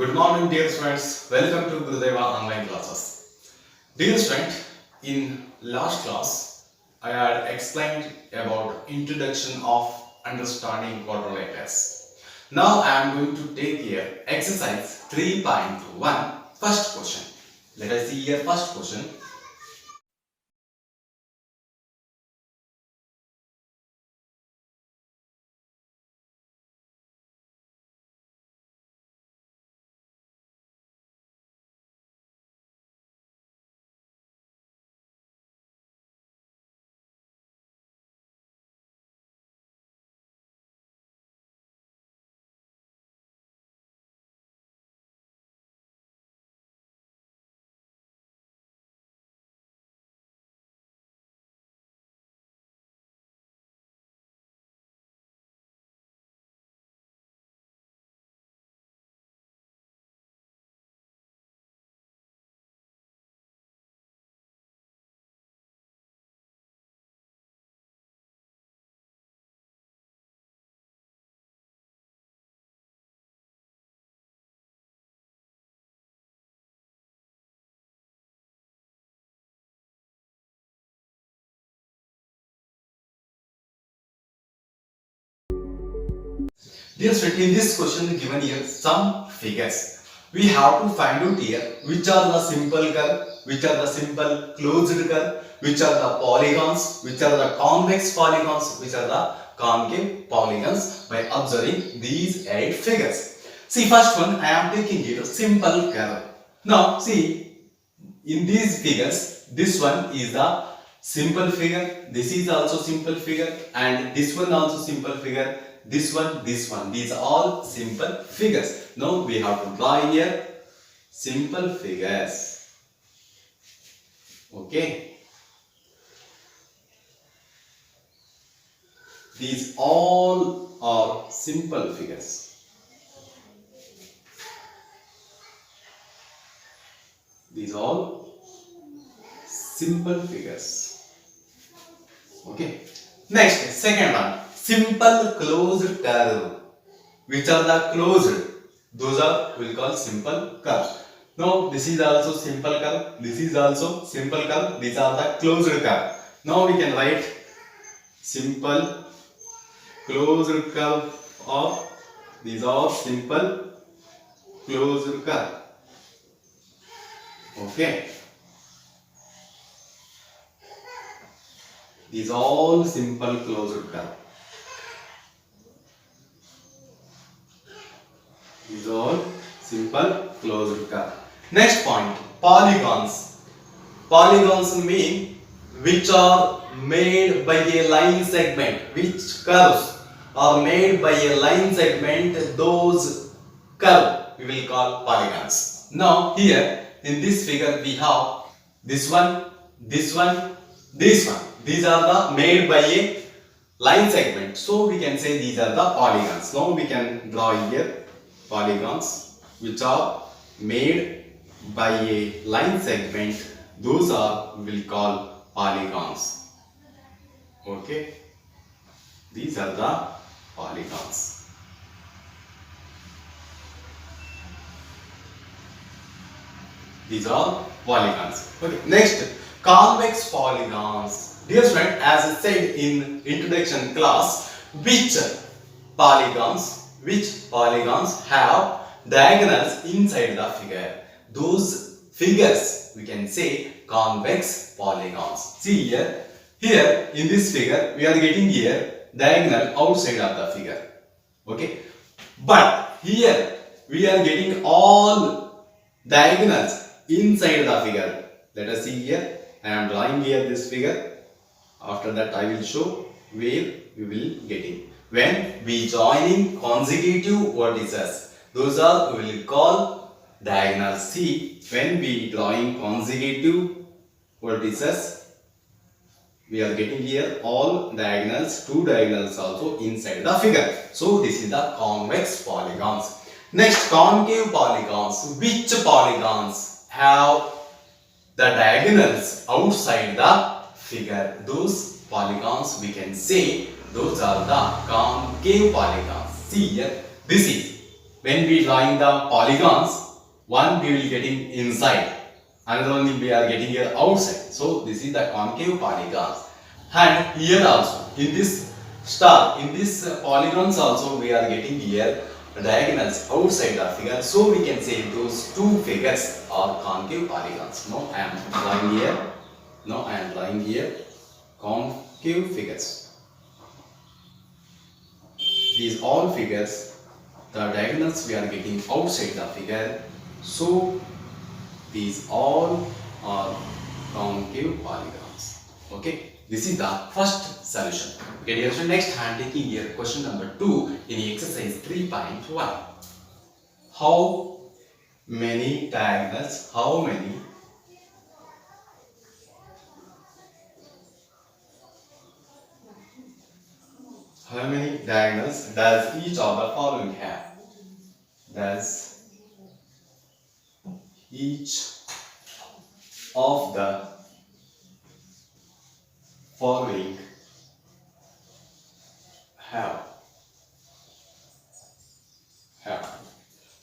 Good morning, dear students. Welcome to Gurudeva online classes. Dear student, in last class, I had explained about introduction of understanding quarter letters. Now I am going to take here exercise 3.1 first question. Let us see here first question. Dear student, in this question given here some figures. We have to find out here which are the simple curve, which are the simple closed curve, which are the polygons, which are the convex polygons, which are the concave polygons by observing these 8 figures. See, first one I am taking here simple curve. Now see, in these figures, this one is the simple figure, this is also simple figure, and this one also simple figure, this one, these are all simple figures. Now we have to draw here simple figures. Okay, these all are simple figures. These all simple figures. Okay. Next, second one, simple closed curve. Which are the closed? Those are we'll call simple curves. Now this is also simple curve. This is also simple curve. These are the closed curve. Now we can write simple closed curve, or these are simple closed curve. Okay. These are all simple closed curve. These are all simple closed curve. Next point, polygons. Polygons mean which are made by a line segment. Which curves are made by a line segment, those curve we will call polygons. Now here in this figure we have this one, this one, this one. These are the made by a line segment. So we can say these are the polygons. Now we can draw here polygons which are made by a line segment. Those are we will call polygons. Okay, these are the polygons. These are polygons. Okay, next, convex polygons. Dear student, as I said in introduction class, which polygons have diagonals inside the figure? Those figures we can say convex polygons. See here, in this figure we are getting here diagonal outside of the figure. Okay, but here we are getting all diagonals inside the figure. Let us see here. I am drawing here this figure. After that I will show where we will get it. When we joining consecutive vertices, those are we will call diagonals. See, when we drawing consecutive vertices, we are getting here all diagonals, two diagonals also inside the figure. So this is the convex polygons. Next, concave polygons. Which polygons have the diagonals outside the figure? Those polygons we can say those are the concave polygons. See here, this is when we drawing the polygons, one we will getting inside, another one we are getting here outside. So this is the concave polygons. And here also in this star, in this polygons also we are getting here diagonals outside the figure. So we can say those two figures are concave polygons. No, I am drawing here. No, I am drawing here concave figures. These all figures, the diagonals we are getting outside the figure. So these all are concave polygons. Okay, this is the first solution. Okay, dear student, next I am taking here question number 2 in exercise 3.1. How many diagonals, how many diagonals does each of the following have? Does each of the following have?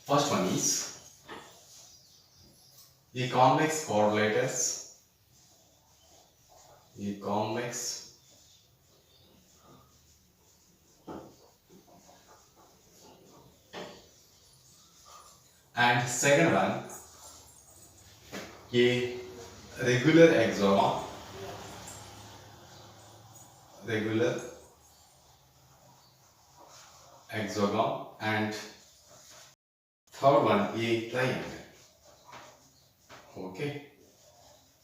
First one is the convex quadrilaters. The convex and second one a regular hexagon. Regular hexagon. And third one a triangle. Okay,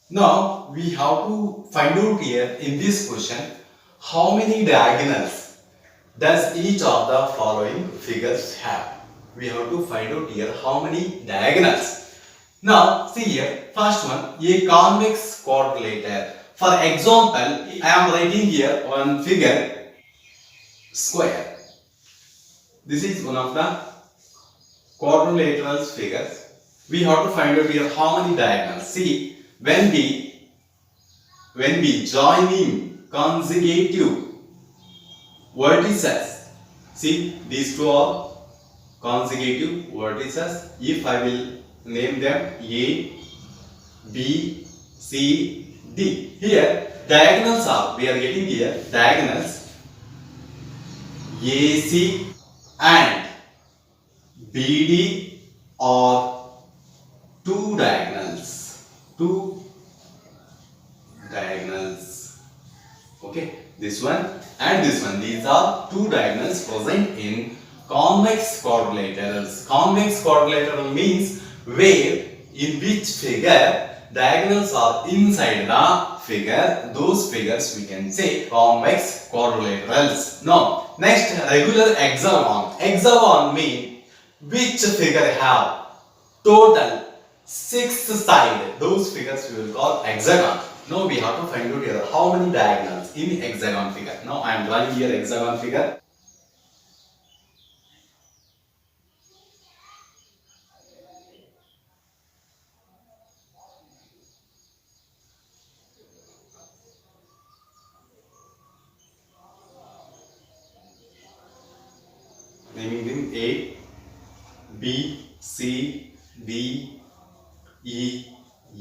now we have to find out here in this question how many diagonals does each of the following figures have. We have to find out here how many diagonals. Now see here, first one a convex quadrilateral. For example, I am writing here one figure square. This is one of the quadrilateral figures. We have to find out here how many diagonals. See, when we joining consecutive vertices, see these two are consecutive vertices. If I will name them A, B, C, D. Here diagonals are, we are getting here diagonals AC and BD are two diagonals. Okay, this one and this one, these are two diagonals present in convex quadrilaterals. Convex quadrilateral means where in which figure diagonals are inside the figure. Those figures we can say convex quadrilaterals. Now next, regular hexagon. Hexagon mean which figure have total 6 sides. Those figures we will call hexagon. Now we have to find out here how many diagonals in hexagon figure. Now I am drawing here hexagon figure. Naming them A, B, C, D, E,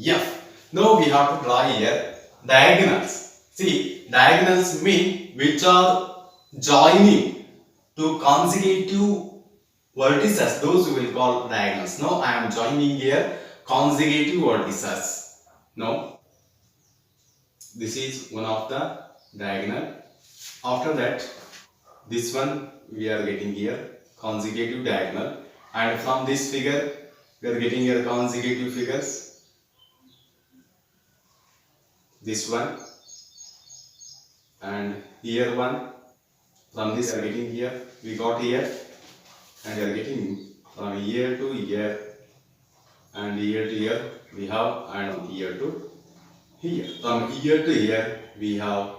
F. Now we have to draw here diagonals. See, diagonals mean which are joining to consecutive vertices. Those we will call diagonals. Now I am joining here consecutive vertices. Now this is one of the diagonal. After that, this one we are getting here consecutive diagonal, and from this figure we are getting here consecutive figures. This one and here one. From this we are getting here, we got here, and we are getting from here to here, and here to here we have, and here to here. From here to here we have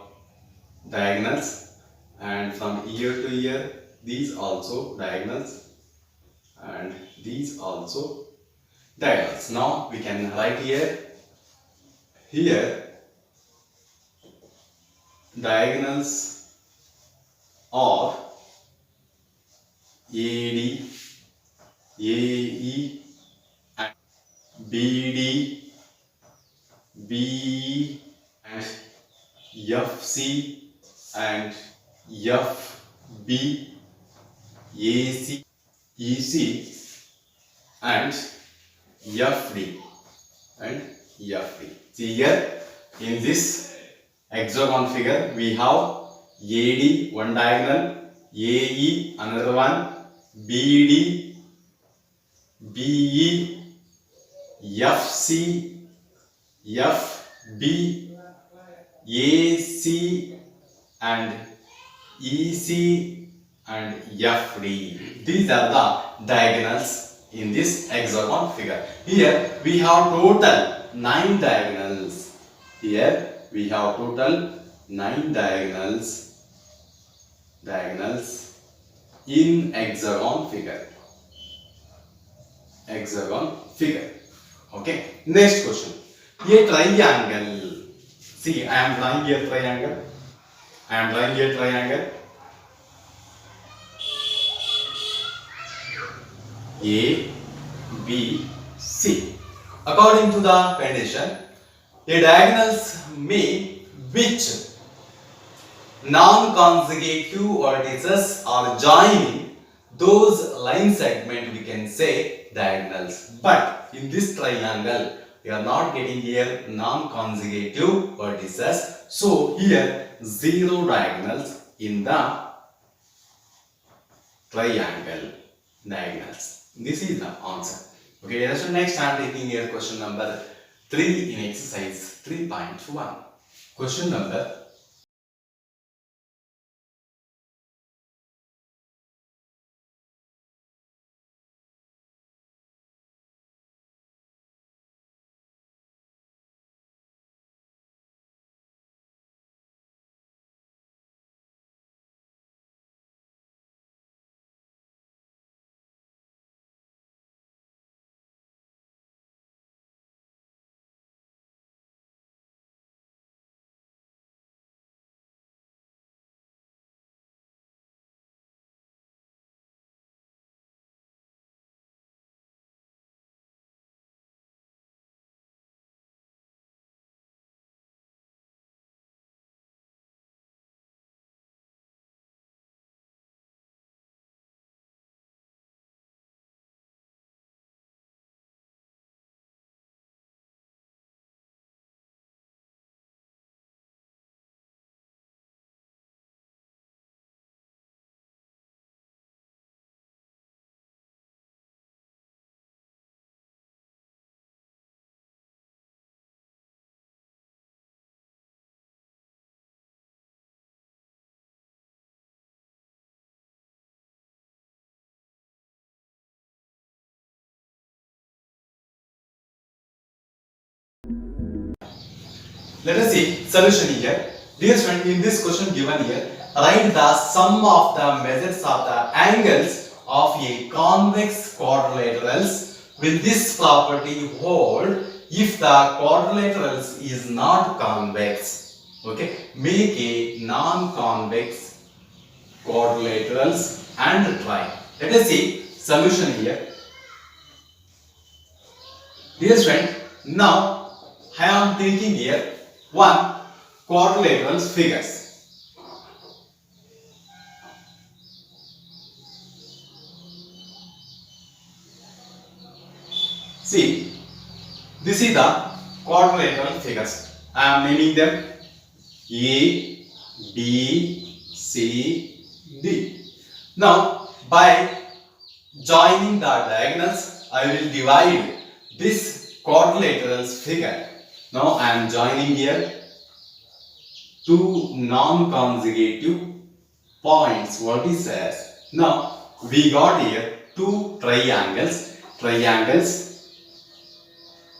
diagonals, and from here to here these also diagonals, and these also diagonals. Now we can write here diagonals are AD AE and BD, BE and FC and FB, AC, EC and FD and FD. See here in this hexagon figure we have AD one diagonal, AE another one, BD, BE, FC, FB, AC and EC and FD. These are the diagonals in this hexagon figure. Here we have total 9 diagonals. Here we have total 9 diagonals in hexagon figure. Okay. Next question. A triangle. See, I am drawing here triangle. A, B, C. According to the condition, a diagonals mean which non-consecutive vertices are joining those line segment we can say diagonals. But in this triangle, we are not getting here non-consecutive vertices. So here 0 diagonals in the triangle diagonals. This is the answer. Okay, so next I am taking here question number 3 in exercise 3.1. Question number let us see solution here. Dear student, in this question given here, write the sum of the measures of the angles of a convex quadrilaterals. Will this property hold if the quadrilaterals is not convex? Okay, make a non-convex quadrilaterals and try. Let us see solution here. Dear student, now I am taking here one quadrilateral figures. See, this is the quadrilateral figures. I am naming them A, B, C, D. Now, by joining the diagonals, I will divide this quadrilateral figure. Now I am joining here two non-consecutive points. What is that? Now we got here two triangles.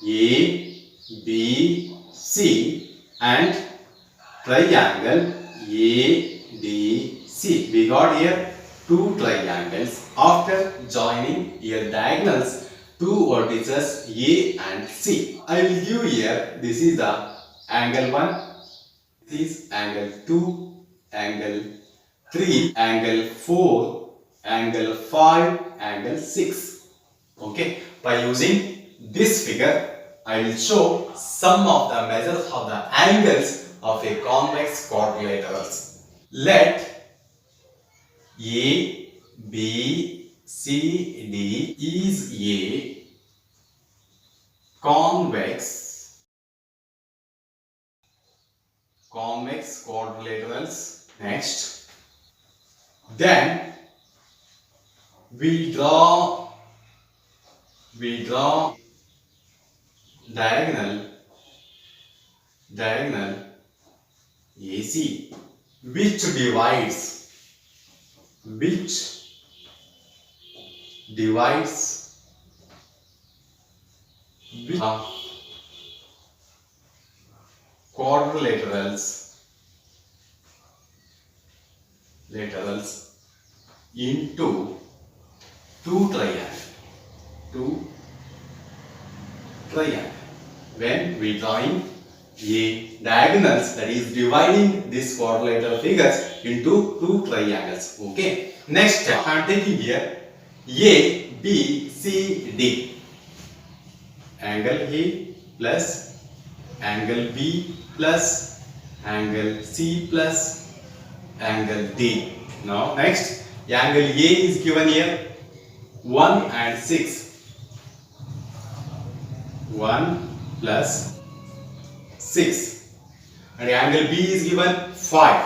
A, B, C and triangle A, D, C. We got here two triangles. After joining here diagonals, two vertices A and C. I will give here, this is the angle 1, this is angle 2, angle 3, angle 4, angle 5, angle 6. Okay, by using this figure, I will show some of the measures of the angles of a convex quadrilaterals. Let A, B, C, D is a convex quadrilaterals. Next, then we draw diagonal AC which divides quadrilaterals into two triangle. When we drawing a diagonals, that is dividing this quadrilateral figures into two triangles. Okay. Next, I am taking here A, B, C, D. Angle A plus angle B plus angle C plus angle D. Now next, angle A is given here 1 and 6. 1 plus 6, and angle B is given 5.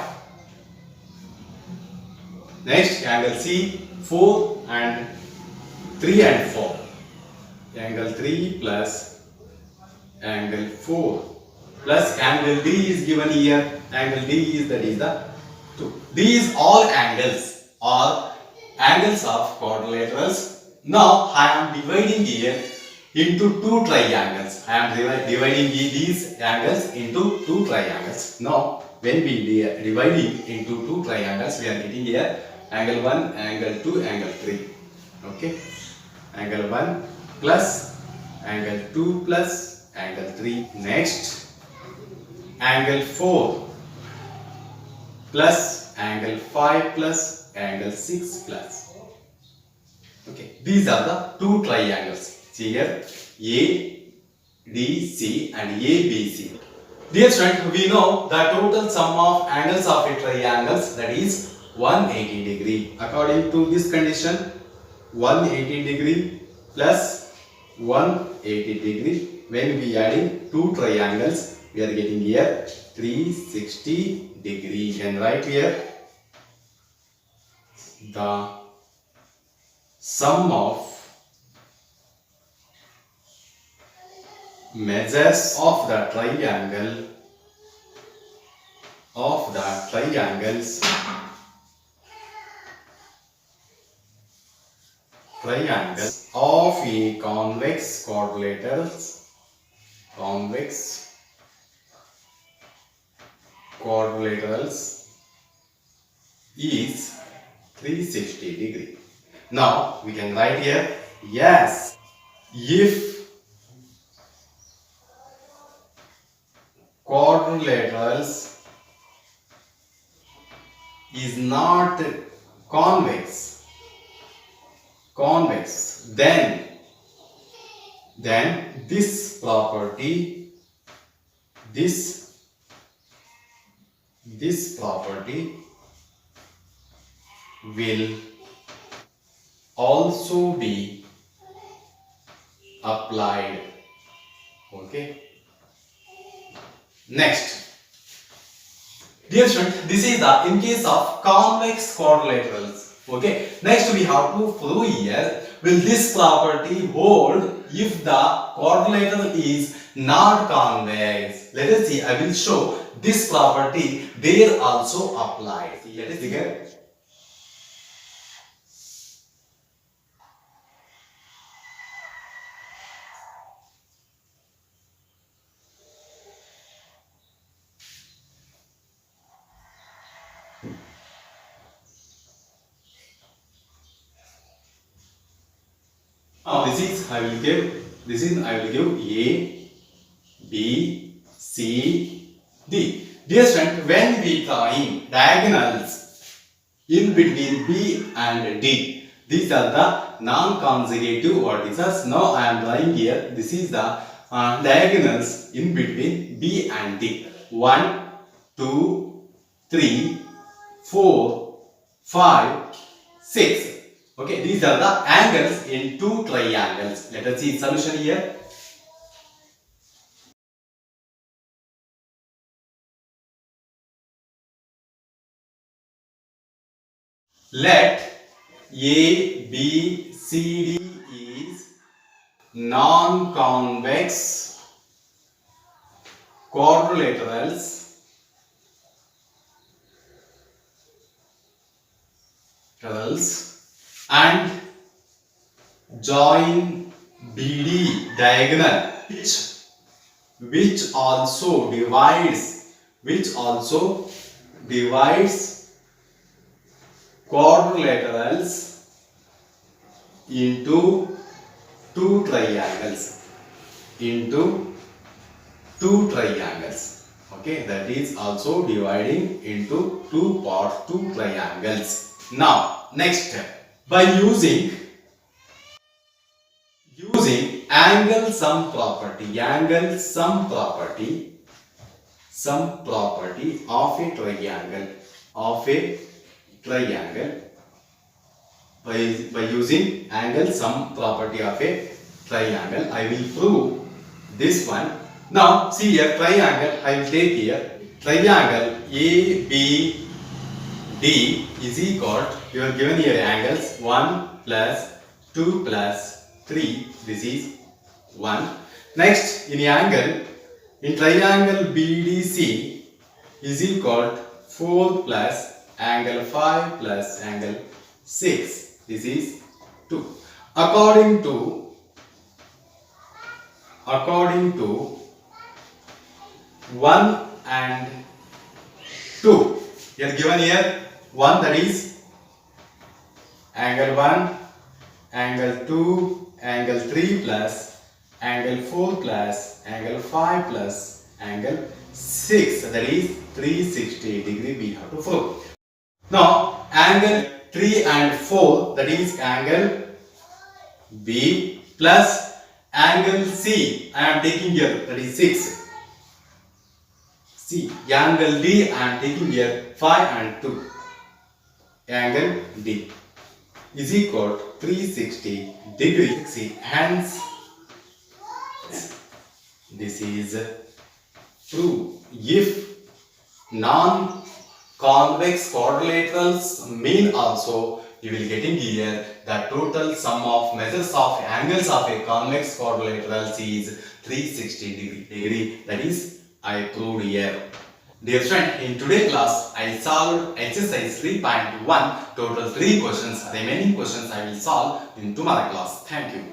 Next, angle C 4 and 3 and 4. Angle 3 plus angle 4 plus angle D is given here. Angle D is, that is the 2. These all angles are angles of quadrilaterals. Now I am dividing here into two triangles. I am dividing these angles into two triangles. Now when we dividing into two triangles, we are getting here angle 1, angle 2, angle 3. Okay, angle 1 plus angle 2 plus angle 3. Next, angle 4 plus angle 5 plus angle 6 plus. Okay, these are the two triangles. See here, ADC and ABC. Dear student, we know the total sum of angles of a triangles, that is 180 degree. According to this condition, 180 degree plus 180 degree. When we adding two triangles, we are getting here 360 degree. And right here, the sum of measures of the triangles of a convex quadrilaterals is 360 degree. Now we can write here, yes, if quadrilaterals is not convex, then this property will also be applied. Okay. Next, dear student, this is the in case of convex quadrilaterals. Okay. Next, we have to prove here, will this property hold if the quadrilateral is not convex? Let us see. I will show this property there also applied. Let us figure. Now this is I will give A, B, C, D. Dear student, when we drawing diagonals in between B and D, These are the non-consecutive vertices. Now I am drawing here. This is the diagonals in between B and D. 1, 2, 3, 4, 5, 6. Okay, these are the angles in two triangles. Let us see solution here. Let A, B, C, D is non-convex quadrilaterals and join BD diagonal which also divides quadrilaterals into two triangles. Okay, that is also dividing into two triangles. Now next step, by using angle sum property of a triangle, by using angle sum property of a triangle, I will prove this one. Now see here, triangle, I will take here triangle ABD is equal, you are given here angles 1 plus 2 plus 3, this is 1. Next, in triangle BDC is equal 4 plus angle 5 plus angle 6, this is 2. According to 1 and 2, you are given here 1, that is angle 1, angle 2, angle 3 plus angle 4 plus angle 5 plus angle 6, that is 360 degree we have to prove. Now angle 3 and 4, that is angle B plus angle C, I am taking here, that is 6. See, angle D I am taking here 5 and 2. Angle D is equal to 360 degree. See, hence this is true. If non-convex quadrilaterals mean also, you will getting here the total sum of measures of angles of a convex quadrilaterals is 360 degree. That is I proved here. Dear friend, in today's class, I solved exercise 3.1, total 3 questions. Remaining questions I will solve in tomorrow class. Thank you.